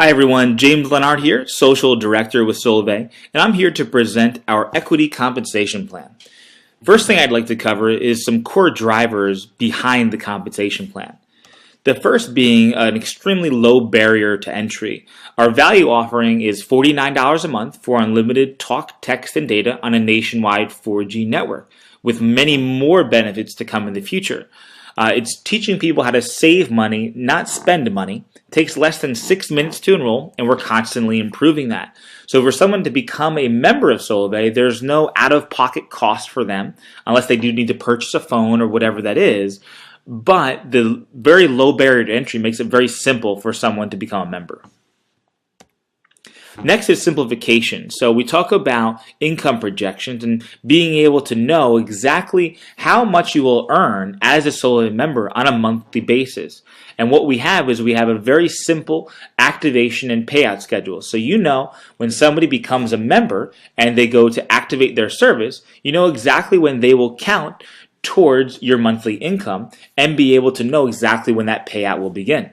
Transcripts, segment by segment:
Hi everyone, James Leonard here, Social Director with Solavei, and I'm here to present our equity compensation plan. First thing I'd like to cover is some core drivers behind the compensation plan. The first being an extremely low barrier to entry. Our value offering is $49 a month for unlimited talk, text, and data on a nationwide 4G network, with many more benefits to come in the future. It's teaching people how to save money, not spend money. It takes less than 6 minutes to enroll, and we're constantly improving that. So for someone to become a member of Solavei, there's no out-of-pocket cost for them, unless they do need to purchase a phone or whatever that is. But the very low barrier to entry makes it very simple for someone to become a member. Next is simplification. So we talk about income projections and being able to know exactly how much you will earn as a Solavei member on a monthly basis. And what we have is we have a very simple activation and payout schedule. So you know when somebody becomes a member and they go to activate their service, you know exactly when they will count towards your monthly income and be able to know exactly when that payout will begin.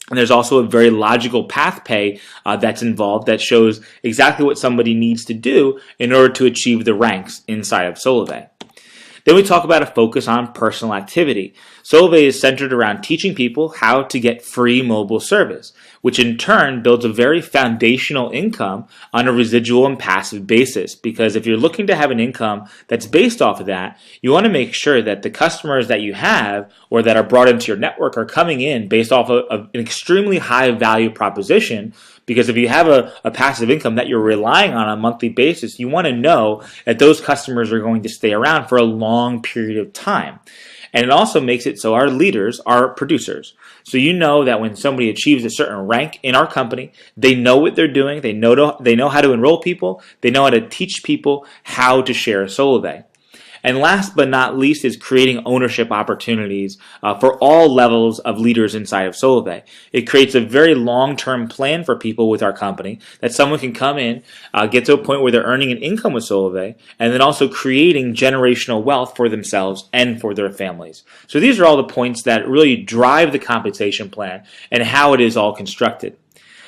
And there's also a very logical path pay that's involved that shows exactly what somebody needs to do in order to achieve the ranks inside of Solavei. Then we talk about a focus on personal activity. Solavei is centered around teaching people how to get free mobile service, which in turn builds a very foundational income on a residual and passive basis. Because if you're looking to have an income that's based off of that, you want to make sure that the customers that you have or that are brought into your network are coming in based off of an extremely high value proposition. Because if you have a passive income that you're relying on a monthly basis, you want to know that those customers are going to stay around for a long period of time. And it also makes it so our leaders are producers. So you know that when somebody achieves a certain rank in our company, they know what they're doing, they know how to enroll people, they know how to teach people how to share Solavei. And last but not least is creating ownership opportunities for all levels of leaders inside of Solavei. It creates a very long-term plan for people with our company that someone can come in, get to a point where they're earning an income with Solavei, and then also creating generational wealth for themselves and for their families. So these are all the points that really drive the compensation plan and how it is all constructed.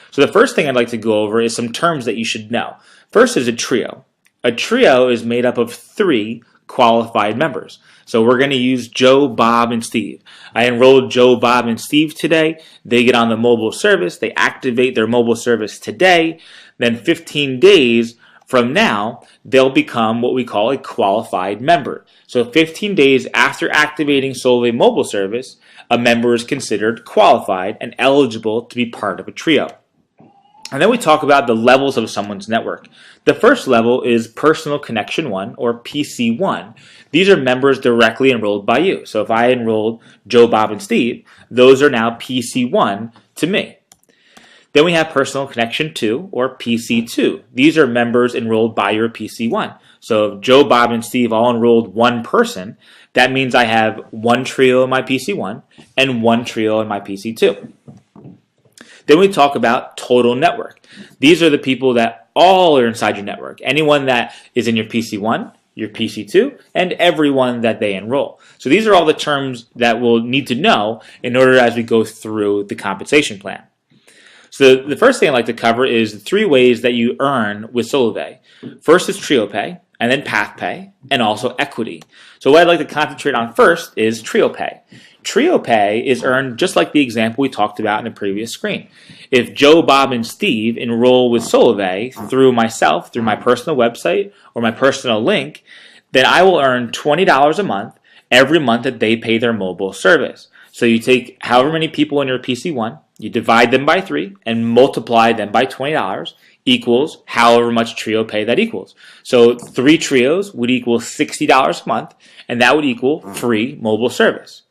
So the first thing I'd like to go over is some terms that you should know. First is a trio. A trio is made up of 3 qualified members. So we're going to use Joe, Bob, and Steve. I enrolled Joe, Bob, and Steve today. They get on the mobile service. They activate their mobile service today. Then 15 days from now, they'll become what we call a qualified member. So 15 days after activating Solavei mobile service, a member is considered qualified and eligible to be part of a trio. And then we talk about the levels of someone's network. The first level is Personal Connection 1, or PC1. These are members directly enrolled by you. So if I enrolled Joe, Bob, and Steve, those are now PC1 to me. Then we have Personal Connection 2, or PC2. These are members enrolled by your PC1. So if Joe, Bob, and Steve all enrolled one person, that means I have one trio in my PC1 and one trio in my PC2. Then we talk about total network. These are the people that all are inside your network. Anyone that is in your PC1, your PC2, and everyone that they enroll. So these are all the terms that we'll need to know in order as we go through the compensation plan. So the first thing I'd like to cover is the 3 ways that you earn with Solavei. First is trio pay, and then path pay, and also equity. So what I'd like to concentrate on first is trio pay. Trio pay is earned just like the example we talked about in the previous screen. If Joe, Bob, and Steve enroll with Solavei through myself, through my personal website or my personal link, then I will earn $20 a month every month that they pay their mobile service. So you take however many people in your PC1, you divide them by 3 and multiply them by $20 equals however much trio pay that equals. So 3 trios would equal $60 a month, and that would equal free mobile service.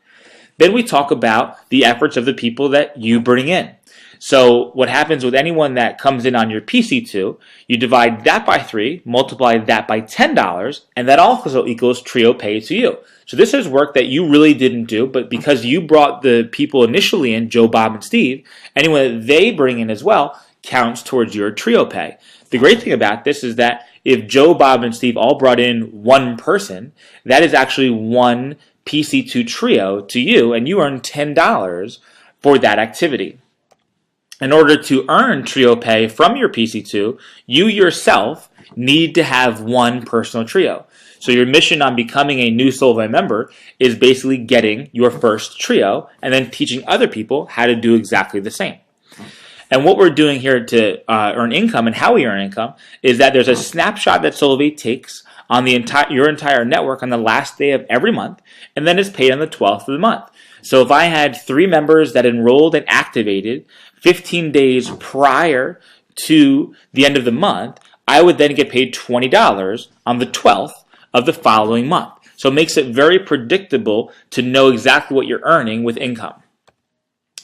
Then we talk about the efforts of the people that you bring in. So what happens with anyone that comes in on your PC2, you divide that by 3, multiply that by $10, and that also equals trio pay to you. So this is work that you really didn't do, but because you brought the people initially in, Joe, Bob, and Steve, anyone that they bring in as well counts towards your trio pay. The great thing about this is that if Joe, Bob, and Steve all brought in one person, that is actually one PC2 trio to you, and you earn $10 for that activity. In order to earn trio pay from your PC2, you yourself need to have one personal trio. So your mission on becoming a new solavei member is basically getting your first trio and then teaching other people how to do exactly the same. And what we're doing here to earn income and how we earn income is that there's a snapshot that solavei takes on your entire network on the last day of every month, and then it's paid on the 12th of the month. So if I had 3 members that enrolled and activated 15 days prior to the end of the month, I would then get paid $20 on the 12th of the following month. So it makes it very predictable to know exactly what you're earning with income.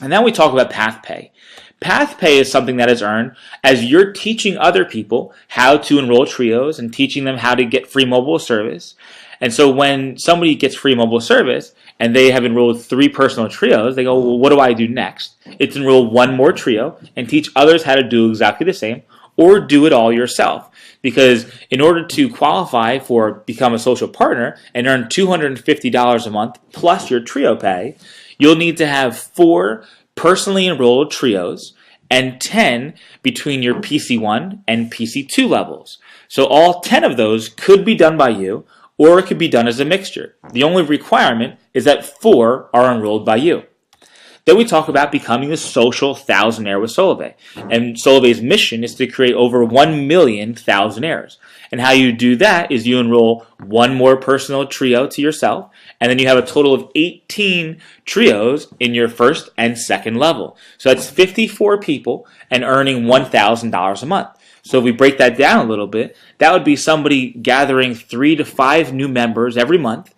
And then we talk about path pay. Path pay is something that is earned as you're teaching other people how to enroll trios and teaching them how to get free mobile service. And so when somebody gets free mobile service and they have enrolled 3 personal trios, they go, well, what do I do next? It's enroll 1 more trio and teach others how to do exactly the same, or do it all yourself. Because in order to qualify for become a social partner and earn $250 a month plus your trio pay, you'll need to have 4 personally enrolled trios and 10 between your PC1 and PC2 levels. So all 10 of those could be done by you, or it could be done as a mixture. The only requirement is that 4 are enrolled by you. Then we talk about becoming the social thousandaire with solavei. And solavei's mission is to create over 1 million thousandaires. And how you do that is you enroll 1 more personal trio to yourself, and then you have a total of 18 trios in your first and second level. So that's 54 people and earning $1,000 a month. So if we break that down a little bit, that would be somebody gathering 3 to 5 new members every month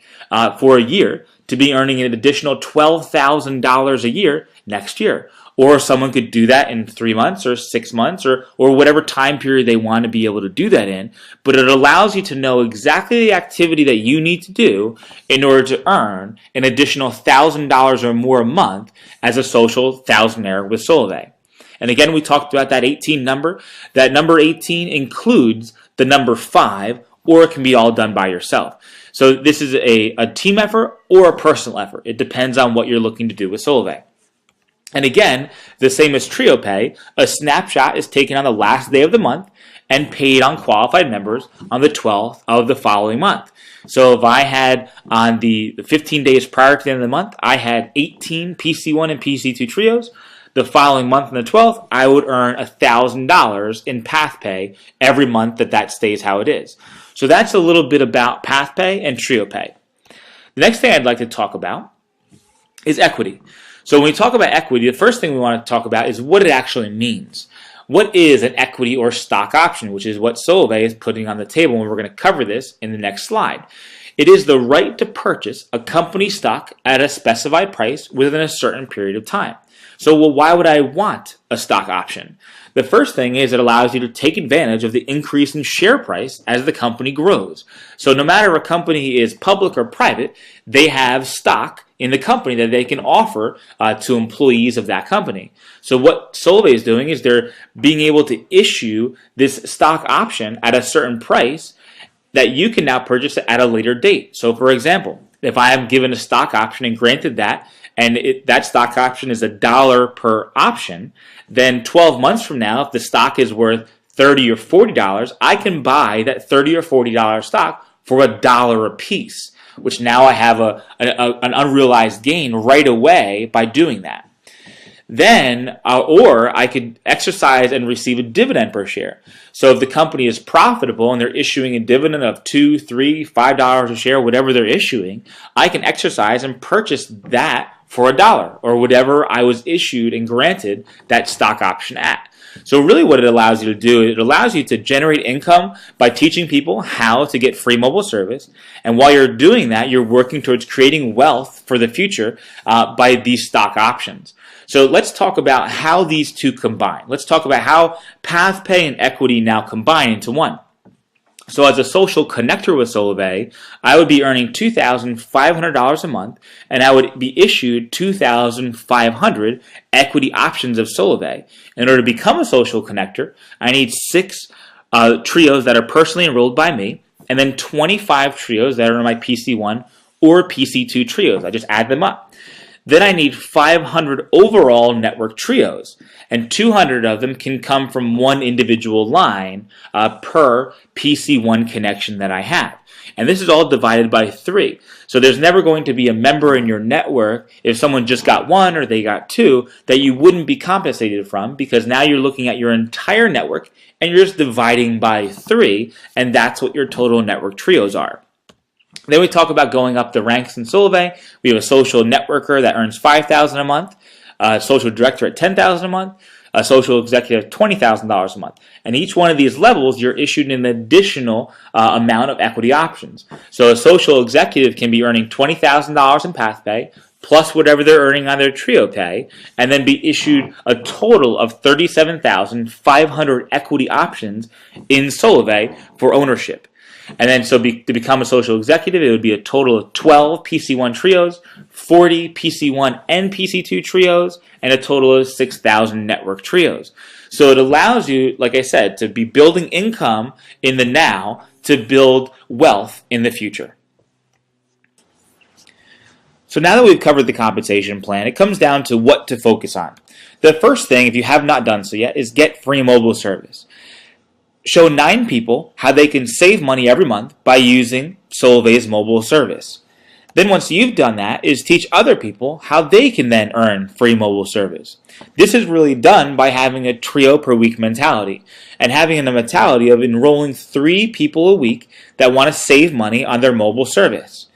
for a year to be earning an additional $12,000 a year next year. Or someone could do that in 3 months or 6 months or whatever time period they want to be able to do that in. But it allows you to know exactly the activity that you need to do in order to earn an additional $1,000 or more a month as a social thousandaire with solavei. And again, we talked about that 18 number. That number 18 includes the number 5, or it can be all done by yourself. So this is a team effort or a personal effort. It depends on what you're looking to do with solavei. And again, the same as trio pay, a snapshot is taken on the last day of the month and paid on qualified members on the 12th of the following month. So if I had on the 15 days prior to the end of the month, I had 18 PC1 and PC2 trios. The following month on the 12th, I would earn $1,000 in path pay every month that stays how it is. So that's a little bit about path pay and trio pay. The next thing I'd like to talk about is equity. So when we talk about equity, the first thing we want to talk about is what it actually means. What is an equity or stock option, which is what solavei is putting on the table, and we're going to cover this in the next slide. It is the right to purchase a company stock at a specified price within a certain period of time. So, well, why would I want a stock option? The first thing is it allows you to take advantage of the increase in share price as the company grows. So no matter if a company is public or private, they have stock in the company that they can offer to employees of that company. So what solavei is doing is they're being able to issue this stock option at a certain price that you can now purchase at a later date. So for example, if I am given a stock option and granted that, and that stock option is $1 per option, then 12 months from now, if the stock is worth $30 or $40, I can buy that $30 or $40 stock for $1 a piece, which now I have an unrealized gain right away by doing that. Then, or I could exercise and receive a dividend per share. So if the company is profitable and they're issuing a dividend of $2, $3, $5 a share, whatever they're issuing, I can exercise and purchase that for $1 or whatever I was issued and granted that stock option at. So really what it allows you to do, it allows you to generate income by teaching people how to get free mobile service. And while you're doing that, you're working towards creating wealth for the future by these stock options. So let's talk about how these two combine. Let's talk about how path pay and equity now combine into one. So as a social connector with solavei, I would be earning $2,500 a month, and I would be issued 2,500 equity options of solavei. In order to become a social connector, I need 6 trios that are personally enrolled by me, and then 25 trios that are in my PC1 or PC2 trios. I just add them up. Then I need 500 overall network trios, and 200 of them can come from one individual line per PC1 connection that I have. And this is all divided by 3. So there's never going to be a member in your network, if someone just got 1 or they got 2, that you wouldn't be compensated from, because now you're looking at your entire network and you're just dividing by 3, and that's what your total network trios are. Then we talk about going up the ranks in solavei. We have a social networker that earns $5,000 a month, a social director at $10,000 a month, a social executive $20,000 a month. And each one of these levels, you're issued an additional amount of equity options. So a social executive can be earning $20,000 in path pay, plus whatever they're earning on their trio pay, and then be issued a total of 37,500 equity options in solavei for ownership. And then to become a social executive, it would be a total of 12 PC1 trios, 40 PC1 and PC2 trios, and a total of 6,000 network trios. So it allows you, like I said, to be building income in the now to build wealth in the future. So now that we've covered the compensation plan, it comes down to what to focus on. The first thing, if you have not done so yet, is get free mobile service. Show 9 people how they can save money every month by using solavei's mobile service. Then once you've done that, is teach other people how they can then earn free mobile service. This is really done by having a trio per week mentality and having the mentality of enrolling 3 people a week that want to save money on their mobile service.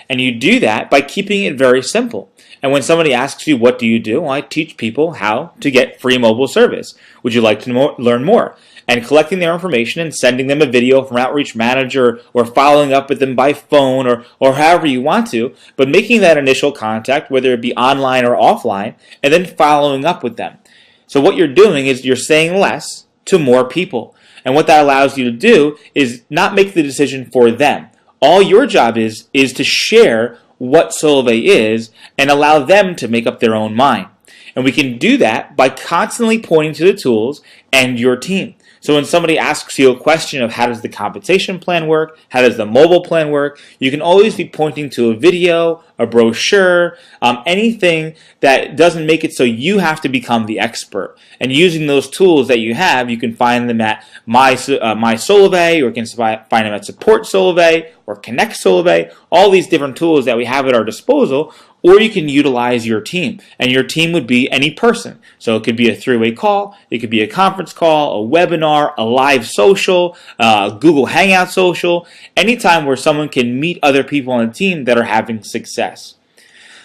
And you do that by keeping it very simple. And when somebody asks you, what do you do? Well, I teach people how to get free mobile service. Would you like to learn more? And collecting their information and sending them a video from Outreach Manager or following up with them by phone or however you want to, but making that initial contact, whether it be online or offline, and then following up with them. So what you're doing is you're saying less to more people. And what that allows you to do is not make the decision for them. All your job is to share what solavei is and allow them to make up their own mind. And we can do that by constantly pointing to the tools and your team. So when somebody asks you a question of how does the compensation plan work, how does the mobile plan work, you can always be pointing to a video, a brochure, anything that doesn't make it so you have to become the expert. And using those tools that you have, you can find them at My Solavei, or you can find them at Support Solavei or Connect Solavei, all these different tools that we have at our disposal. Or you can utilize your team, and your team would be any person. So it could be a 3-way call, it could be a conference call, a webinar, a live social, Google Hangout social, anytime where someone can meet other people on the team that are having success.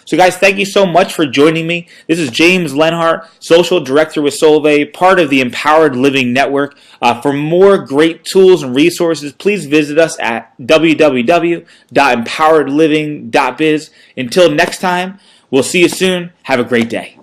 So guys, thank you so much for joining me. This is James Lenhart, Social Director with Solavei, part of the Empowered Living Network. For more great tools and resources, please visit us at www.empoweredliving.biz. Until next time, we'll see you soon. Have a great day.